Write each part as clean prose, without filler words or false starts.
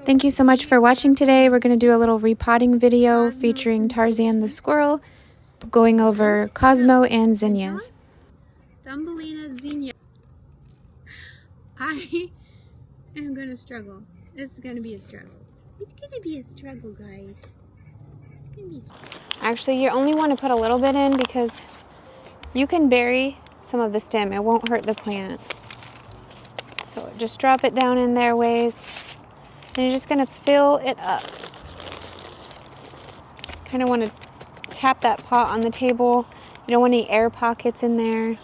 Thank you so much for watching today. We're going to do a little repotting video featuring Tarzan the Squirrel, going over Cosmo and zinnias. Thumbelina zinnia. I am going to struggle. It's going to be a struggle. It's going to be a struggle, guys. It's going to be a struggle. Actually, you only want to put a little bit in because you can bury some of the stem. It won't hurt the plant. So just drop it down in there ways. And you're just going to fill it up. Kind of want to tap that pot on the table. You don't want any air pockets in there.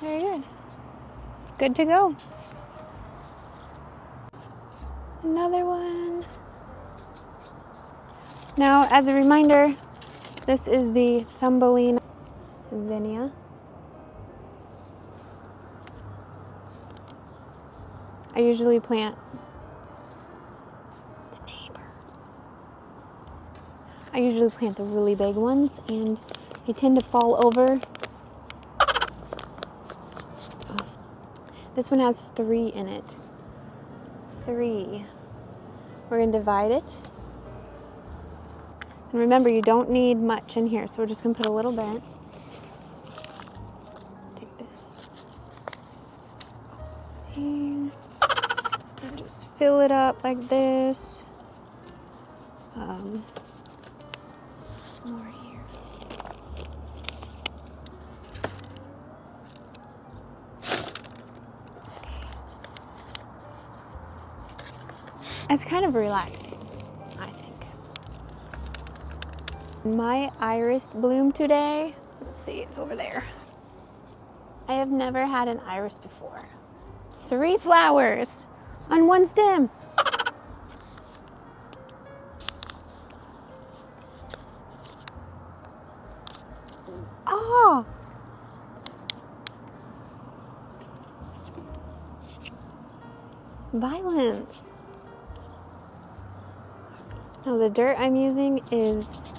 Very good. Good to go. Another one. Now, as a reminder, this is the Thumbelina zinnia. I usually plant the really big ones, and they tend to fall over. Oh. This one has 3 in it. 3. We're going to divide it. And remember, you don't need much in here, so we're just going to put a little bit. Take this. And just fill it up like this. More here. It's kind of relaxing, I think. My iris bloomed today. Let's see, it's over there. I have never had an iris before. 3 flowers on 1 stem. Oh! Violence. Now the dirt I'm using is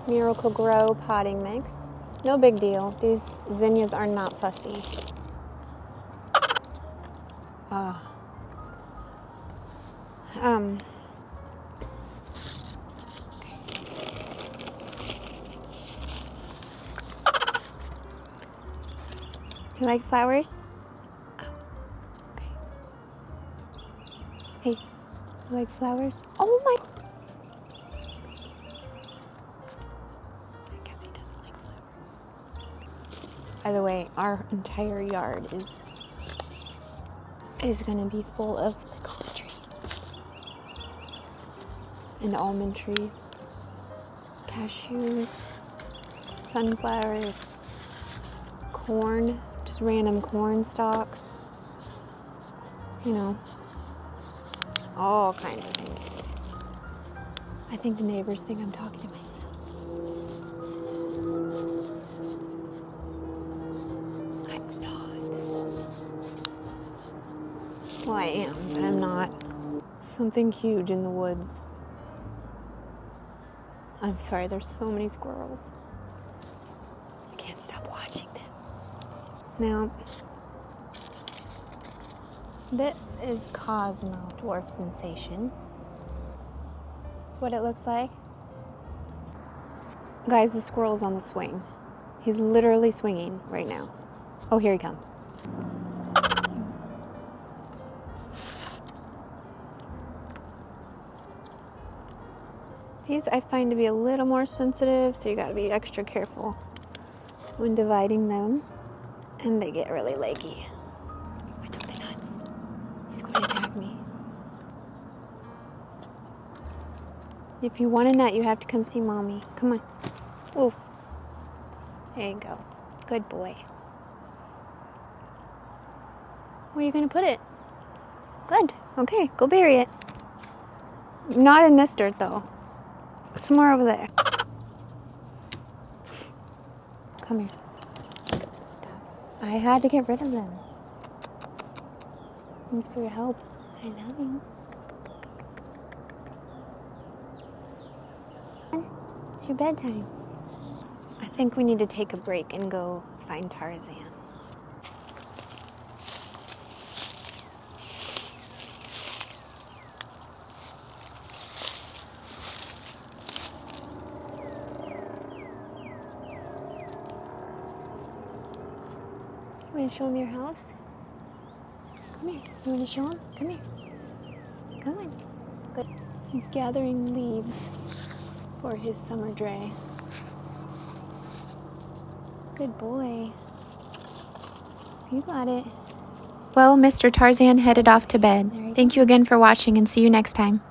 Miracle Grow potting mix. No big deal. These zinnias are not fussy. You like flowers? Oh, okay. Hey, you like flowers? Oh my! I guess he doesn't like flowers. By the way, our entire yard is gonna be full of pecan trees and almond trees, cashews, sunflowers, corn. Just random corn stalks, you know, all kinds of things. I think the neighbors think I'm talking to myself. I'm not. Well, I am, but I'm not. Something huge in the woods. I'm sorry, there's so many squirrels. I can't stop watching them. Now, this is Cosmo, dwarf sensation. That's what it looks like. Guys, the squirrel's on the swing. He's literally swinging right now. Oh, here he comes. These I find to be a little more sensitive, so you gotta be extra careful when dividing them. And they get really leggy. I took the nuts. He's going to attack me. If you want a nut, you have to come see Mommy. Come on. Oh. There you go. Good boy. Where are you going to put it? Good. Okay, go bury it. Not in this dirt, though. Somewhere over there. Come here. I had to get rid of them. Thanks for your help. I love you. It's your bedtime. I think we need to take a break and go find Tarzan. Want to show him your house? Come here. You want to show him? Come here. Come on. Good. He's gathering leaves for his summer dray. Good boy. You got it. Well, Mr. Tarzan headed off to bed. Thank you again for watching and see you next time.